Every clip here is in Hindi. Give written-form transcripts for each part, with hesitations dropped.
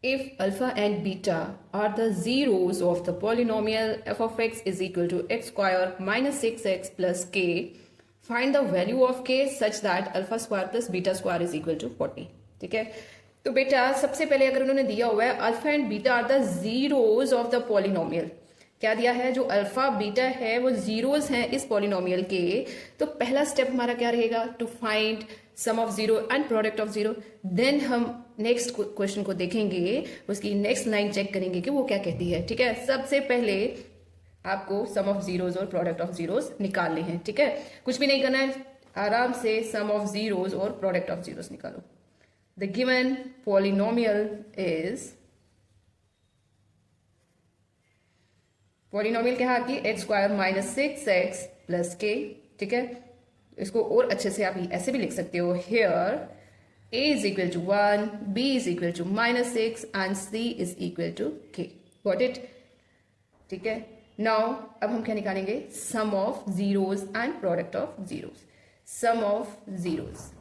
If alpha and beta are the zeros of the polynomial f of x is equal to x square minus 6x plus k, find the value of k such that alpha square plus beta square is equal to 40. ठीक है, तो बेटा सबसे पहले अगर उन्होंने दिया हुआ है alpha and beta are the zeros of the polynomial, क्या दिया है, जो अल्फा बीटा है वो जीरोज हैं इस पॉलिनोमियल के, तो पहला स्टेप हमारा क्या रहेगा, to find sum of zero and product of zero. Then हम नेक्स्ट क्वेश्चन को देखेंगे, उसकी नेक्स्ट लाइन चेक करेंगे कि वो क्या कहती है। ठीक है, सबसे पहले आपको सम ऑफ जीरोज और प्रोडक्ट ऑफ जीरोज निकालने हैं। ठीक है, कुछ भी नहीं करना है, आराम से सम ऑफ जीरोज और प्रोडक्ट ऑफ जीरोज निकालो। The given polynomial is, polynomial क्या है कि x square minus 6x plus के। ठीक है, इसको और अच्छे से आप ऐसे भी लिख सकते हो, here a is equal to 1, b is equal to minus 6 and c is equal to k। Got it? ठीक है, नाउ अब हम क्या निकालेंगे, sum of zeros and product of zeros. Sum of zeros,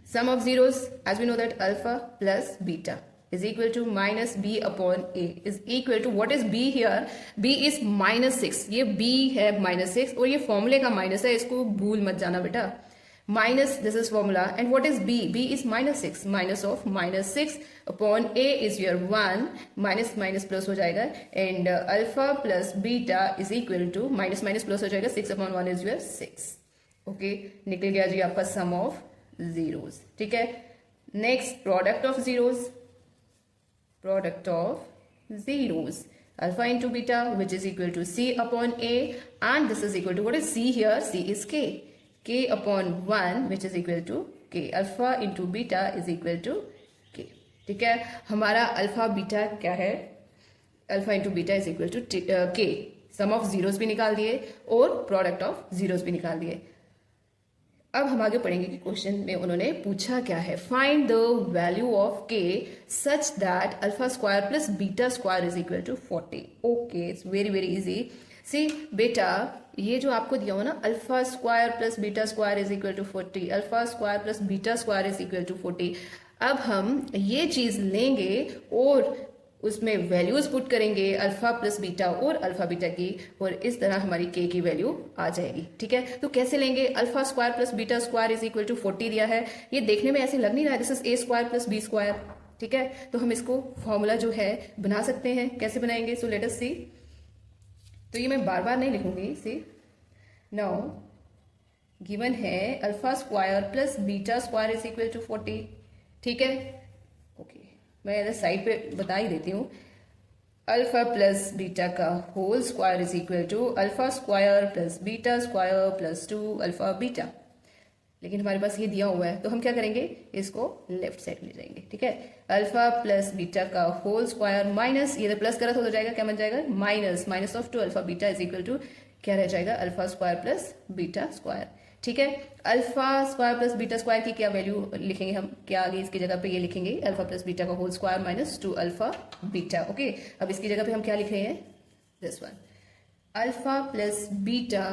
sum of zeros as we know that alpha plus beta is equal to minus b upon a is equal to, what is b here, b is minus 6, ये b है minus 6 और ये फॉर्मूले का माइनस है, इसको भूल मत जाना बेटा। Minus, this is formula, and what is b, b is minus 6, minus of minus 6 upon a is your 1, minus minus plus हो जाएगा, and alpha plus beta is equal to minus minus plus हो जाएगा, 6 अपॉन 1 इज योर 6। ओके, निकल गया जी आपका सम ऑफ जीरोज। ठीक है, next product of zeros, product of zeros, alpha into beta which is equal to c upon a, and this is equal to, what is c here, c is k, k upon 1 which is equal to k, alpha into beta is equal to k। ठीक है, हमारा अल्फा बीटा क्या है, alpha into beta is equal to k. Sum of zeros भी निकाल दिए और प्रोडक्ट ऑफ जीरोस भी निकाल दिए। अब हम आगे पढ़ेंगे कि क्वेश्चन में उन्होंने पूछा क्या है, find the value of K such that alpha square plus beta square is equal to 40। Okay, it's very very easy. See बेटा, ये जो आपको दिया हो ना, alpha square plus beta square is equal to 40, alpha square plus beta square is equal to 40। अब हम ये चीज लेंगे और उसमें वैल्यूज पुट करेंगे अल्फा प्लस बीटा और अल्फा बीटा की, और इस तरह हमारी के की वैल्यू आ जाएगी। ठीक है, तो कैसे लेंगे, alpha square plus beta square is equal to 40 दिया है, ये देखने में ऐसे लग नहीं रहा है, this is a square plus b square. ठीक है, तो हम इसको फॉर्मूला जो है बना सकते हैं, कैसे बनाएंगे, सो लेट अस सी। तो ये मैं बार बार नहीं लिखूंगी, सी नाउ गिवन है alpha square plus beta square is equal to 40। ठीक है, ओके, मैं साइड पे बता ही देती हूँ, अल्फा प्लस बीटा का whole square is equal to alpha square plus beta square plus 2 alpha beta. लेकिन हमारे पास ये दिया हुआ है, तो हम क्या करेंगे, इसको लेफ्ट साइड ले जाएंगे। ठीक है, अल्फा प्लस बीटा का होल स्क्वायर माइनस, ये प्लस करा तो हो जाएगा, क्या बन जाएगा, minus minus of 2 alpha beta is equal to, क्या रह जाएगा, alpha square plus beta square. ठीक है, alpha square plus beta square की क्या वैल्यू लिखेंगे हम, क्या आगे इसकी जगह पे ये लिखेंगे, अल्फा प्लस बीटा का whole square minus 2 alpha beta. Okay, अब इसकी जगह पे हम क्या लिख रहे हैं, this one, alpha plus beta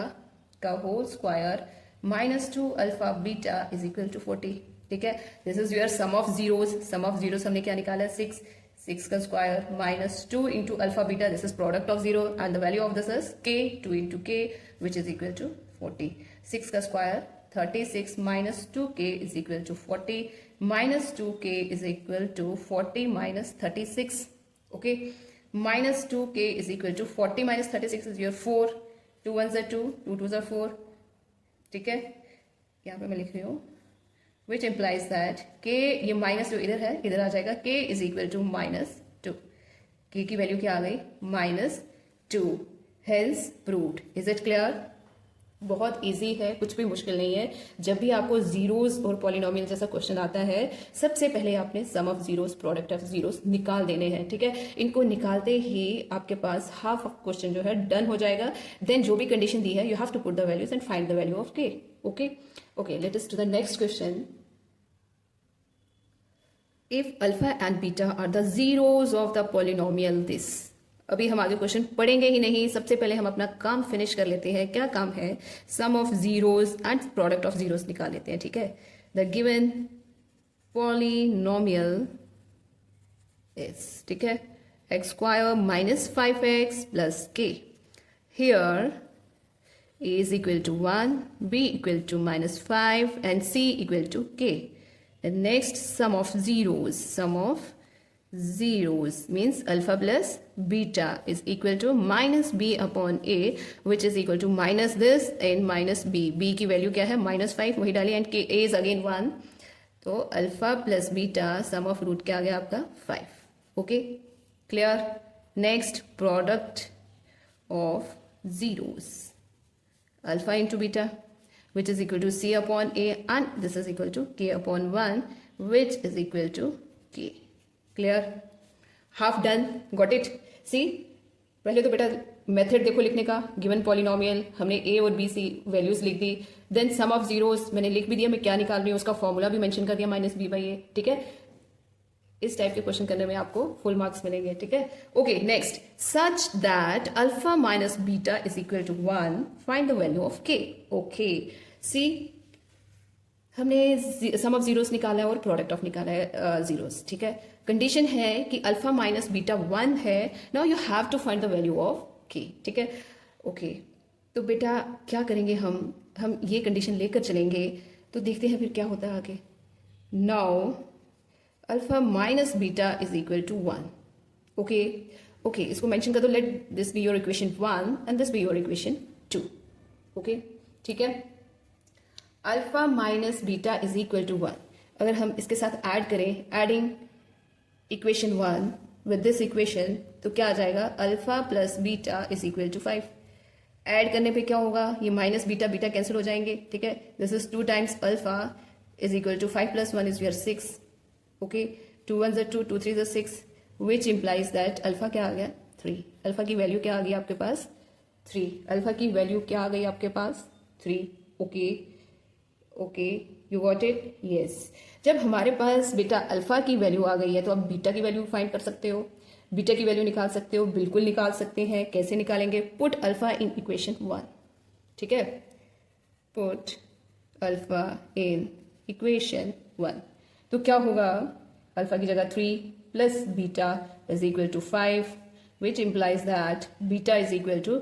का whole square minus 2 alpha beta is equal to 40। ठीक है, this is your sum of zeros. Sum of zeros हमने क्या निकाला, 6 का square minus 2 into alpha beta, this is product of zero, and the value of this is के, 2 इंटू के विच इज इक्वल टू 40। 6 का square 36 minus 2k is equal to 40, minus 2k is equal to 40 minus 36। Okay, minus 2k is equal to 40 minus 36 is your 4, 2 1 ज़ा 2, 2 2 ज़ा 4। ठीक है, यहाँ पे मैं लिख रही हूँ विच इम्प्लाइज दैट k, ये माइनस जो इधर है इधर आ जाएगा, k is equal to minus 2। k की वैल्यू क्या आ गई, minus 2, hence proved. Is it clear? बहुत इजी है, कुछ भी मुश्किल नहीं है। जब भी आपको जीरोस और पॉलिनोमियल जैसा क्वेश्चन आता है, सबसे पहले आपने sum of zeros product of zeros निकाल देने हैं। ठीक है, इनको निकालते ही आपके पास हाफ ऑफ क्वेश्चन जो है डन हो जाएगा। देन जो भी कंडीशन दी है, you have to put the values and find the value of के। Okay okay, let us to the next question. If alpha and beta are the zeros of the polynomial this, अभी हम आगे क्वेश्चन पढ़ेंगे ही नहीं, सबसे पहले हम अपना काम फिनिश कर लेते हैं। क्या काम है, sum of zeros and product of zeros निकाल लेते हैं। ठीक है, द गिवन पॉलिनोमियल is. ठीक है, x square minus 5x plus k. Here a is equal to 1, b equal to minus 5 and c equal to k. The next sum of zeros means alpha plus beta is equal to minus b upon a, which is equal to minus this and minus b. b की वैल्यू क्या है? minus 5 वही डाली and k a is again 1. तो alpha plus beta sum of root क्या आ गया आपका? 5. Okay, clear. Next, product of zeros. Alpha into beta, which is equal to c upon a, and this is equal to k upon 1, which is equal to k. Clear? Half done. Got it? See, पहले तो बेटा मेथड देखो लिखने का. गिवन पॉलिनोमियल हमने a और b सी वैल्यूज लिख दी. देन सम ऑफ जीरोस मैंने लिख भी दिया मैं क्या निकाल रही हूँ, उसका फॉर्मूला भी मेंशन कर दिया माइनस b बाई a. ठीक है, इस टाइप के क्वेश्चन करने में आपको फुल मार्क्स मिलेंगे. ठीक है, okay. Next, such that alpha minus beta is equal to 1, find the value of के. ओके, सी हमने सम ऑफ जीरोस निकाला है और प्रोडक्ट ऑफ निकाला है जीरोस. ठीक है, कंडीशन है कि अल्फा माइनस बीटा 1 है. Now you have to find the value of k. ठीक है, ओके. तो बेटा क्या करेंगे, हम ये कंडीशन लेकर चलेंगे तो देखते हैं फिर क्या होता है आगे. Now alpha minus beta is equal to 1. Okay okay, इसको मेंशन कर दो. Let this be your equation 1 and this be your equation 2. Okay, ठीक है. Alpha minus beta is equal to 1. अगर हम इसके साथ ऐड करें, adding equation 1 with this equation, तो क्या आ जाएगा? Alpha plus beta is equal to 5. Add करने पे क्या होगा? ये माइनस बीटा बीटा कैंसिल हो जाएंगे. ठीक है, this is 2 times alpha is equal to 5 plus 1 is your 6. Okay, 2 1 is 2, 2 3 is 6, which implies that alpha क्या आ गया? 3. अल्फा की वैल्यू क्या आ गई आपके पास? 3. अल्फा की वैल्यू क्या आ गई आपके पास? 3. Okay okay, you got it? Yes. जब हमारे पास बेटा अल्फा की वैल्यू आ गई है तो आप बीटा की वैल्यू फाइंड कर सकते हो, बीटा की वैल्यू निकाल सकते हो. बिल्कुल निकाल सकते हैं. कैसे निकालेंगे? Put alpha in equation 1. ठीक है, पुट अल्फा इन इक्वेशन 1. तो क्या होगा? अल्फा की जगह 3 plus beta is equal to 5, which implies that beta is equal to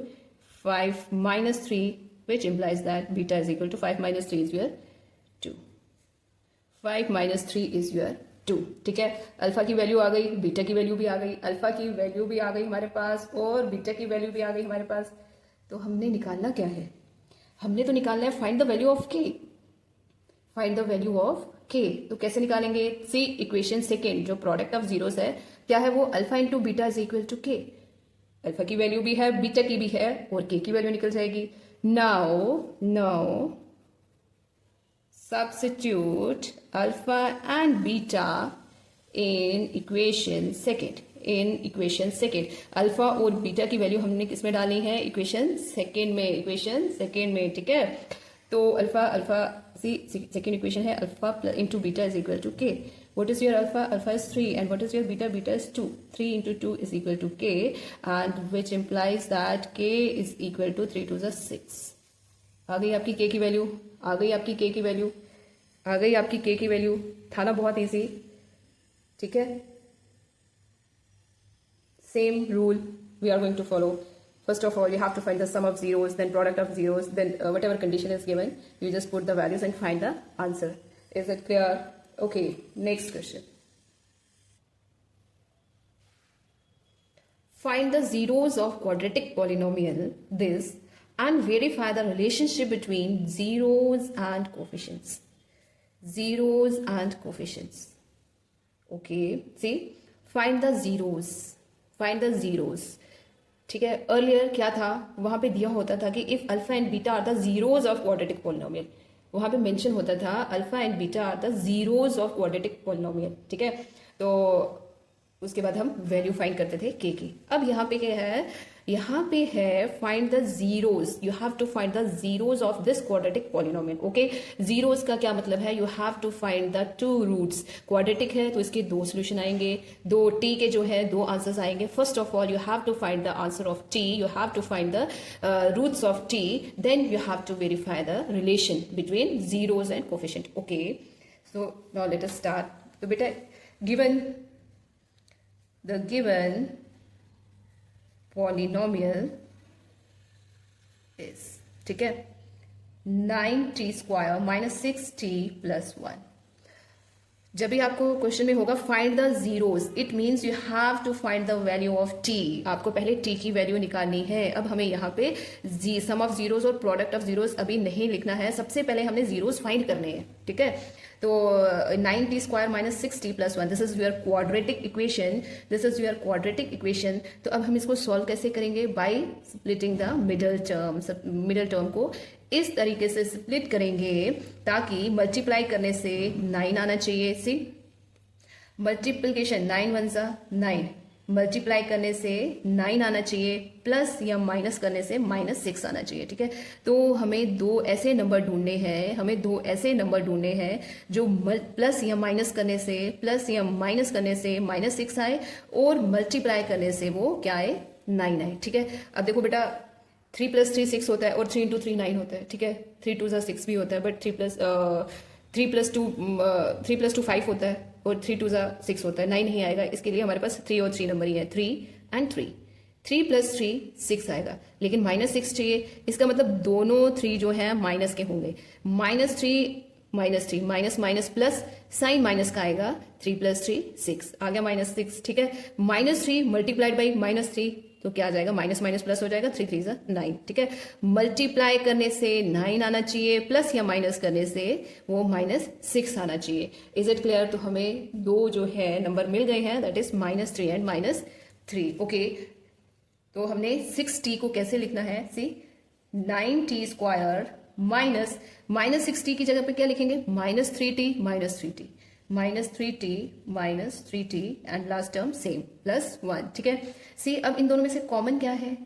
5 minus 3, which implies that beta is equal to 5 minus 3 is your 2. 5 minus 3 is your 2. ठीक है, अल्फा की वैल्यू आ गई, बीटा की वैल्यू भी आ गई, अल्फा की वैल्यू भी आ गई हमारे पास और बीटा की वैल्यू भी आ गई हमारे पास. तो हमने निकालना क्या है? हमने तो निकालना है find the value of k. Find the value of k. तो कैसे निकालेंगे? सी इक्वेशन सेकेंड जो प्रोडक्ट ऑफ जीरोस है क्या है? वो alpha into beta is equal to k. Alpha की वैल्यू भी है, बीटा की भी है और के की वैल्यू निकल जाएगी. Now substitute alpha and beta in equation second. Alpha और बीटा की वैल्यू हमने किसमें डाली है? इक्वेशन सेकेंड में. ठीक है, तो अल्फा सेकेंड इक्वेशन है alpha into beta is equal to K. What is your alpha? Alpha is 3 and what is your beta? Beta is 2. 3 into 2 is equal to K and which implies that K is equal to 3 2 6. आ गई आपकी के की वैल्यू, आ गई आपकी के की वैल्यू, आ गई आपकी के की वैल्यू. था ना बहुत ईजी. ठीक है, same rule we are going to follow. First of all, you have to find the sum of zeros, then product of zeros, then whatever condition is given, you just put the values and find the answer. Is it clear? Okay, next question. Find the zeros of quadratic polynomial this and verify the relationship between zeros and coefficients. Zeros and coefficients. Okay, see, find the zeros. Find the zeros. ठीक है, अर्लियर क्या था? वहां पे दिया होता था कि if alpha and beta are the zeros of quadratic polynomial. वहां पे मेंशन होता था alpha and beta are the zeros of quadratic polynomial. ठीक है, तो उसके बाद हम वैल्यू फाइंड करते थे के की. अब यहाँ पे क्या है? यहाँ पे है find the zeros. You have to find the zeros of this quadratic polynomial. Okay, zeros का क्या मतलब है? You have to find the 2 roots. Quadratic है तो इसके 2 सोल्यूशन आएंगे, 2 टी के जो है 2 आंसर्स आएंगे. First of all you have to find the answer of t, you have to find the roots of t, then you have to verify the relation between zeros and coefficient. Okay, so now let us start. तो बेटा given the given polynomial is, ठीक है, 9t square minus 6t plus 1। जब भी आपको क्वेश्चन में होगा find the zeros, it means you have to find the value of t. आपको पहले टी की वैल्यू निकालनी है। अब हमें यहाँ पे सम ऑफ जीरोस और प्रोडक्ट ऑफ जीरोस अभी नहीं लिखना है, सबसे पहले हमने जीरोस फाइंड करने हैं, ठीक है। तो 9t square minus 6t plus 1, this is your quadratic equation, this is your quadratic equation. तो अब हम इसको सॉल्व कैसे करेंगे? By splitting the middle term. Middle term को इस तरीके से स्प्लिट करेंगे ताकि मल्टीप्लाई करने से 9 आना चाहिए। सी मल्टीप्लिकेशन 9 1 सा 9, मल्टीप्लाई करने से 9 आना चाहिए, प्लस या माइनस करने से -6 आना चाहिए, ठीक है। तो हमें दो ऐसे नंबर ढूंढने हैं, हमें दो ऐसे नंबर ढूंढने हैं जो प्लस या माइनस करने से -6 आए और मल्टीप्लाई करने से वो क्या आए? 9 आए, ठीक है। अब देखो बेटा 3 + 3 6 होता है और 3 × 3 9 होता है, ठीक है। 3 2 6 भी होता है, बट 3 + 2 5 होता है और 3 2 6 होता है, 9 नहीं आएगा। इसके लिए हमारे पास 3 और 3 नंबर ही है, 3 and 3। 3 + 3 6 आएगा, लेकिन -6 चाहिए। इसका मतलब दोनों 3 जो है माइनस के होंगे। -3 माइनस प्लस साइन माइनस का आएगा, 3 + 3 6 आ गया -6, ठीक है। -3 मल्टीप्लाइड बाई -3 तो क्या आ जाएगा? माइनस माइनस प्लस हो जाएगा, 3 3 9, ठीक है। मल्टीप्लाई करने से 9 आना चाहिए, प्लस या माइनस करने से वो -6 आना चाहिए। Is it clear? तो हमें दो जो है नंबर मिल गए हैं, दैट इज -3 and -3। ओके, तो हमने 6t को कैसे लिखना है? सी 9t स्क्वायर माइनस -6t की जगह पे क्या लिखेंगे? -3t -3t and last term same +1, ठीक है। सी अब इन दोनों में से कॉमन क्या है?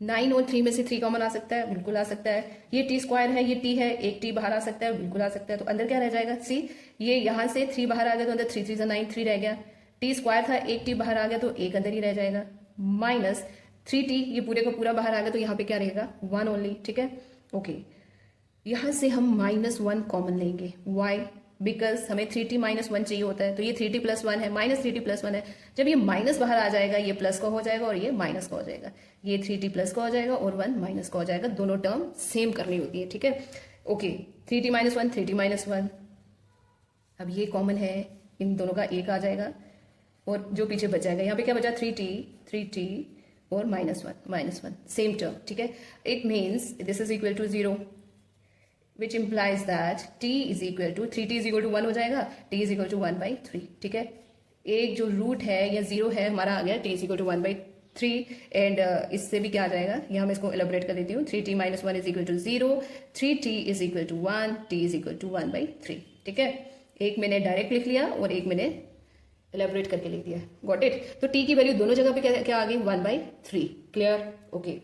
9 और 3 में से 3 कॉमन आ सकता है, बिल्कुल आ सकता है। ये टी स्क्वायर है, ये टी है, एक टी बाहर आ सकता है, बिल्कुल आ सकता है। तो अंदर क्या रह जाएगा? सी ये यहाँ से 3 बाहर आ गया तो अंदर 3 3 9 3 रह गया। टी स्क्वायर था, एक टी बाहर आ गया तो एक अंदर ही रह जाएगा। -3t ये पूरे का पूरा बाहर आ गया तो यहाँ पे क्या रहेगा? 1 ओनली, ठीक है। ओके, यहाँ से हम -1 कॉमन लेंगे। वाई? बिकॉज हमें 3t -1 चाहिए होता है, तो ये 3t + 1 है, -3t + 1 है। जब ये माइनस बाहर आ जाएगा, ये प्लस का हो जाएगा और ये माइनस का हो जाएगा। ये 3t प्लस का हो जाएगा और 1 माइनस का हो जाएगा। दोनों टर्म सेम करनी होती है, ठीक है। ओके, 3t -1 3t -1, अब ये कॉमन है, इन दोनों का एक आ जाएगा और जो पीछे बच जाएगा, यहाँ पे क्या बचा? 3t और -1 सेम टर्म, ठीक है। It means this is equal to 0, which implies that t is equal to 3t is equal to 1 हो जाएगा, t is equal to 1/3, ठीक है। एक जो रूट है या 0 है हमारा आ गया, t is equal to 1/3 and इससे भी क्या आ जाएगा? यहाँ मैं इसको एलेबोरेट कर देती हूँ। 3t - 1 is equal to 0, 3t is equal to 1, t is equal to 1/3, ठीक है। एक मैंने डायरेक्ट लिख लिया और एक मैंने एलेबोरेट करके लिख दिया। Got it? तो t की वैल्यू दोनों जगह पे क्या आ गई? 1/3। क्लियर? ओके,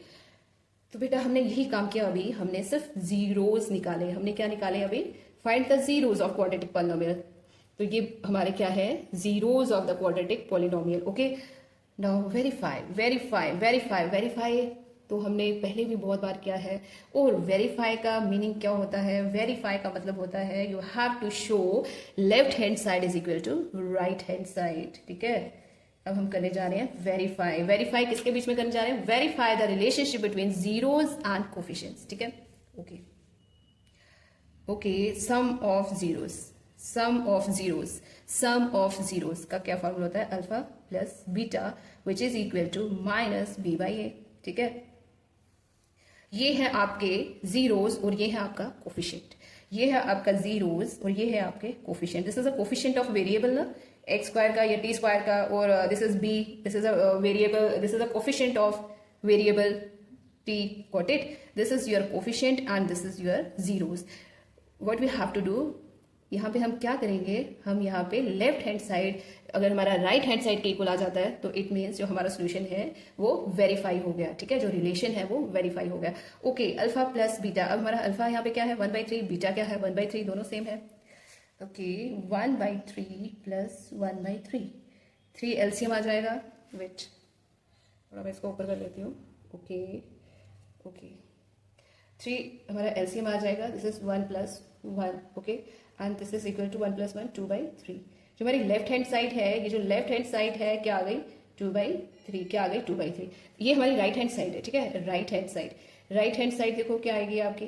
तो बेटा हमने यही काम किया। अभी हमने सिर्फ जीरोस निकाले। हमने क्या निकाले अभी? Find the zeros of quadratic polynomial. तो ये हमारे क्या है? Zeros of the quadratic polynomial. Okay, now verify तो हमने पहले भी बहुत बार किया है। और वेरीफाई का मीनिंग क्या होता है? वेरीफाई का मतलब होता है you have to show left hand side is equal to right hand side, ठीक है। अब हम करने जा रहे हैं वेरीफाई। वेरीफाई किसके बीच में करने जा रहे हैं? Verify the relationship between zeros and coefficients, ठीक है। ओके, सम ऑफ जीरोस का क्या फॉर्मूला होता है? Alpha plus beta which is equal to -b/a, ठीक है। ये है आपके जीरोस और ये है आपका कोफिशिएंट। ये है आपका जीरोस और ये है आपके coefficient. This is a coefficient of variable ना, एक्स स्क्वायर का या टी स्क्वायर का, और this is b, this is a variable, this is a coefficient of variable t. Got it? This is your coefficient and this is your zeros. What we have to do, यहाँ पे हम क्या करेंगे? हम यहाँ पे लेफ्ट हैंड साइड, अगर हमारा राइट हैंड साइड के इक्वल आ जाता है तो इट मीन्स जो हमारा सोल्यूशन है वो वेरीफाई हो गया, ठीक है। जो रिलेशन है वो वेरीफाई हो गया। Okay, alpha plus beta. अब हमारा अल्फा यहाँ पे क्या है? 1/3, बीटा क्या है? 1/3, दोनों सेम है। ओके, 1/3 प्लस 1/3, 3 एलसीएम आ जाएगा। वेट, थोड़ा मैं इसको ऊपर कर लेती हूँ। ओके, 3 हमारा एलसीएम आ जाएगा। This is 1 + 1, okay, and this is equal to 1 + 1 2/3। जो हमारी लेफ्ट हैंड साइड है, ये जो लेफ्ट हैंड साइड है क्या आ गई 2/3, क्या आ गई 2/3। ये हमारी राइट हैंड साइड है, ठीक है, right hand side. Right hand side देखो क्या आएगी आपकी,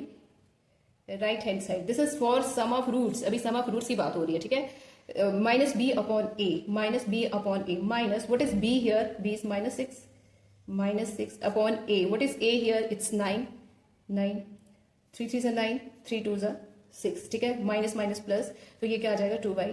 right hand side. This is for sum of roots, अभी सम ऑफ रूट्स की बात हो रही है, ठीक है। Minus b upon a, minus b upon a, minus what is b here, b is -6 upon a, what is a here, it's 9, 3 3 9, 3 2 6, ठीक है, माइनस माइनस प्लस, तो ये क्या आ जाएगा 2/3,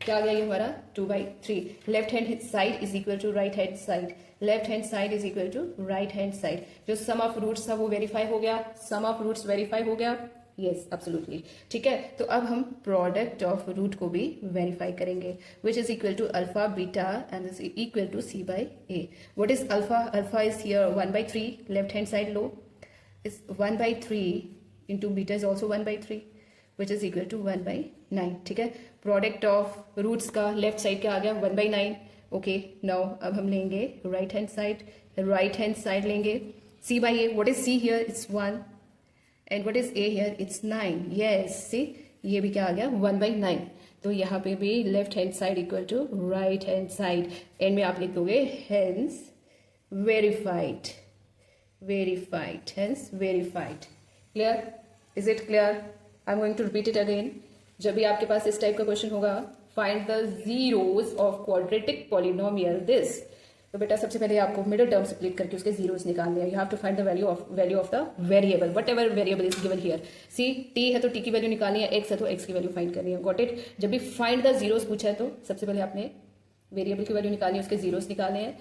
क्या आ गया ये हमारा 2/3। Left hand side is equal to right hand side, left hand side is equal to right hand side. जो सम ऑफ रूट्स था वो वेरीफाई हो गया, सम ऑफ रूट्स वेरीफाई हो गया, यस एब्सोल्युटली, ठीक है। तो अब हम प्रोडक्ट ऑफ रूट को भी वेरीफाई करेंगे, which is equal to alpha beta and is equal to c/a। What is alpha, alpha is here 1/3, left hand side लो is 1/3 into beta is also 1/3 which is equal to 1/9, ठीक है। प्रोडक्ट ऑफ रूट्स का लेफ्ट साइड क्या आ गया 1/9, ओके। नाउ अब हम लेंगे राइट हैंड साइड लेंगे c/a। What is c here, it's 1 and what is a here, it's 9, yes see ये भी क्या आ गया 1/9। तो यहाँ पे भी left hand side equal to right hand side, and में आप लिख दोगे hence verified, hence verified। clear, is it clear? I'm going to repeat it again। जब भी आपके पास इस टाइप का क्वेश्चन होगा, find the zeros of quadratic polynomial this, तो बेटा सबसे पहले आपको मिडिल टर्म स्प्लिट करके उसके जीरोस निकालने हैं। You have to find the value of the variable, whatever variable is given here. See t है तो टी की वैल्यू निकालनी है, एक्स है तो एक्स की वैल्यू फाइंड करनी है, गॉट इट। जब भी फाइंड द जीरोस पूछा है तो सबसे पहले आपने वेरिएबल की वैल्यू निकालनी है, उसके जीरोस निकालने हैं,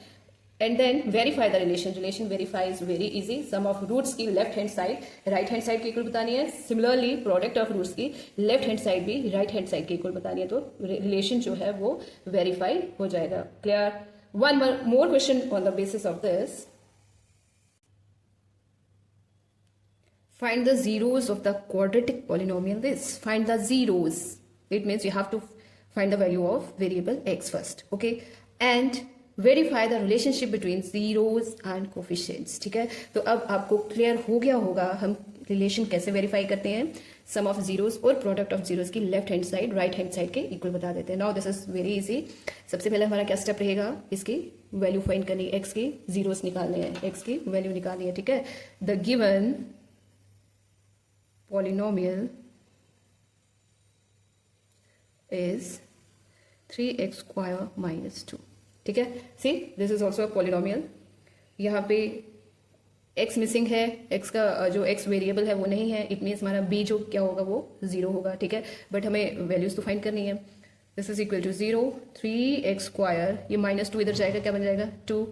and then verify the relation verify is very easy. Sum of roots की left hand side right hand side के इक्वल बतानी है, सिमिलरली प्रोडक्ट ऑफ रूट्स की लेफ्ट हैंड साइड भी राइट हैंड साइड के इक्वल बतानी है, तो रिलेशन जो है वो वेरीफाई हो जाएगा। Clear, one more question on the basis of this. Find the zeros of the quadratic polynomial this. Find the zeros. It means you have to find the value of variable x first, okay? And verify the relationship between zeros and coefficients, ठीक है। तो अब आपको क्लियर हो गया होगा हम रिलेशन कैसे वेरीफाई करते हैं। सम ऑफ जीरोस और प्रोडक्ट ऑफ जीरोस की left hand side right hand side के इक्वल बता देते हैं। Now this is very easy. सबसे पहले हमारा क्या स्टेप रहेगा, इसकी वैल्यू फाइंड करनी है, एक्स की जीरोस निकालने हैं, एक्स की वैल्यू निकालनी है, ठीक है। The given polynomial is 3x square minus 2, ठीक है। See this is also a polynomial. यहाँ पे x मिसिंग है, x का जो x वेरिएबल है वो नहीं है, इट मीन्स हमारा b जो क्या होगा वो 0 होगा, ठीक है। बट हमें वैल्यूज तो फाइंड करनी है। This is equal to 0, 3x square, ये -2 इधर जाएगा, क्या बन जाएगा 2,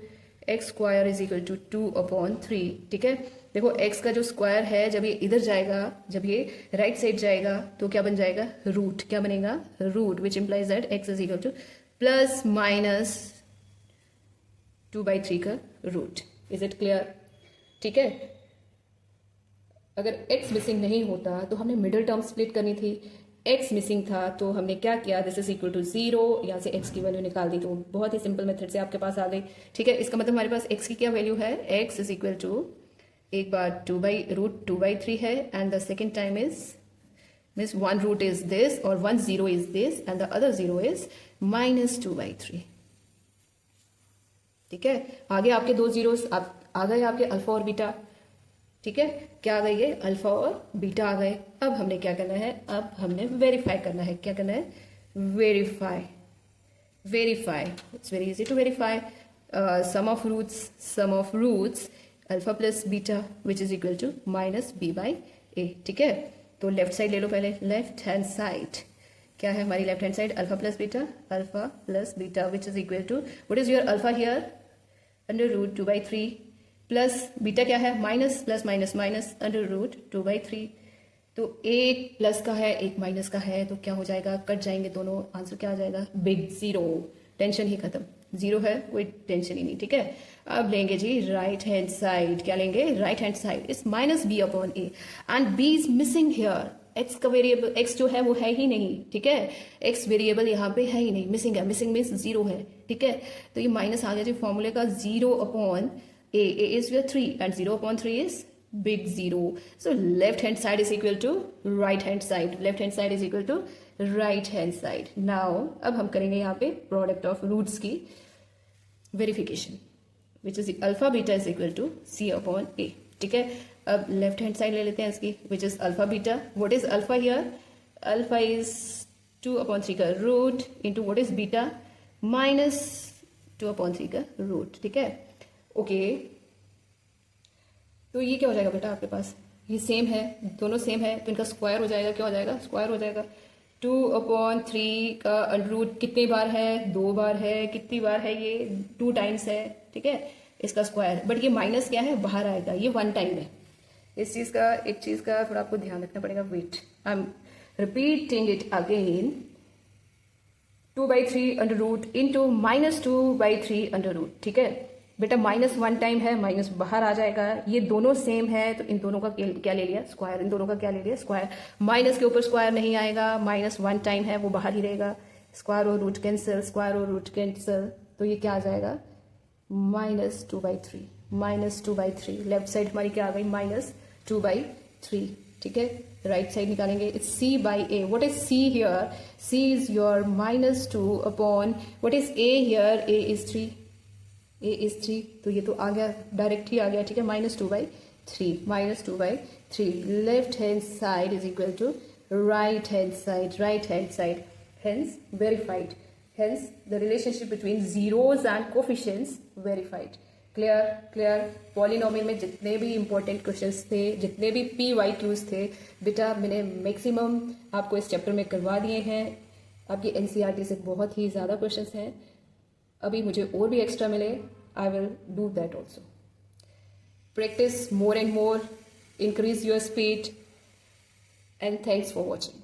x square is equal to 2/3, ठीक है। देखो x का जो स्क्वायर है जब ये इधर जाएगा, जब ये राइट साइड जाएगा तो क्या बन जाएगा रूट, क्या बनेगा root, which implies that x is equal to plus minus 2/3 का रूट। इज इट क्लियर, ठीक है। अगर x मिसिंग नहीं होता तो हमने मिडिल टर्म स्प्लिट करनी थी, x मिसिंग था तो हमने क्या किया, दिस इज इक्वल टू 0, यहाँ से x की वैल्यू निकाल दी, तो बहुत ही सिंपल मेथड से आपके पास आ गई, ठीक है। इसका मतलब हमारे पास x की क्या वैल्यू है, x इज इक्वल टू एक बार 2/3 है, and the second time is means one root is this और 1 0 is this and the other 0 is -2/3, ठीक है। आगे आपके दो जीरोस आ गए, आपके अल्फा और बीटा, ठीक है। क्या आ गई है, अल्फा और बीटा आ गए। अब हमने क्या करना है, अब हमने वेरीफाई करना है, क्या करना है verify, it's very easy to verify. Sum of roots alpha plus beta which is equal to -b/a, ठीक है। तो लेफ्ट साइड ले लो पहले, लेफ्ट हैंड साइड क्या है हमारी left hand side, alpha plus beta which is equal to what is your alpha here √2/3 plus beta क्या है माइनस प्लस माइनस माइनस √2/3। तो एक प्लस का है एक माइनस का है तो क्या हो जाएगा, कट जाएंगे दोनों, आंसर क्या आ जाएगा बिग 0, टेंशन ही खत्म, 0 है कोई टेंशन ही नहीं, ठीक है। अब लेंगे जी राइट हैंड साइड, क्या लेंगे right hand side is -b/a and b is missing here, x का वेरिएबल x जो है वो है ही नहीं, ठीक है। x वेरिएबल यहाँ पे है ही नहीं, मिसिंग है, मिसिंग मीन्स 0 है, ठीक है। तो ये माइनस आ गया जी फॉर्मूले का, 0/a, a is your 3 and 0/3 is big 0. So left hand side is equal to right hand side, left hand side is equal to right hand side. Now अब हम करेंगे यहाँ पे प्रोडक्ट ऑफ रूट्स की verification, which is alpha beta is equal to C upon A. ठीक है, अब लेफ्ट हैंड साइड ले लेते हैं इसकी, which is alpha beta. What is alpha here? Alpha is 2/3 का root into what is beta minus 2/3 का रूट. ठीक है, ओके. तो ये क्या हो जाएगा बेटा आपके पास? ये सेम है, दोनों सेम है, तो इनका स्क्वायर हो जाएगा. क्या हो जाएगा? स्क्वायर हो जाएगा. 2/3 का अंडर कितनी बार है? 2 बार है. कितनी बार है? ये 2 टाइम्स है. ठीक है, इसका स्क्वायर. बट ये माइनस क्या है? बाहर आएगा. ये 1 टाइम है. इस चीज का, एक चीज का थोड़ा आपको ध्यान रखना पड़ेगा. Wait, I am repeating it again. 2/3 under root into -2/3 under root. ठीक है बेटा, -1 टाइम है, माइनस बाहर आ जाएगा. ये दोनों सेम है, तो इन दोनों का क्या ले लिया? स्क्वायर. इन दोनों का क्या ले लिया? स्क्वायर. माइनस के ऊपर स्क्वायर नहीं आएगा, -1 टाइम है, वो बाहर ही रहेगा. स्क्वायर और रूट कैंसिल, स्क्वायर और रूट कैंसिल, तो ये क्या आ जाएगा? -2/3. -2/3. लेफ्ट साइड हमारी क्या आ गई? -2/3. ठीक है, राइट साइड निकालेंगे. It's c/a. What is c here? c is your -2 upon what is a here? a is 3. a is 3, तो ये तो आ गया, डायरेक्ट ही आ गया. ठीक है, -2/3. -2/3. Left hand side is equal to right hand side. Right hand side, hence verified. Hence the relationship between zeros and coefficients verified. Clear. Polynomial में जितने भी इंपॉर्टेंट क्वेश्चंस थे, जितने भी PYQs थे बेटा, मैंने मैक्सिमम आपको इस चैप्टर में करवा दिए हैं. आपकी NCERT से बहुत ही ज़्यादा क्वेश्चंस हैं. अभी मुझे और भी एक्स्ट्रा मिले, I will do that also. Practice more and more, increase your speed, and thanks for watching.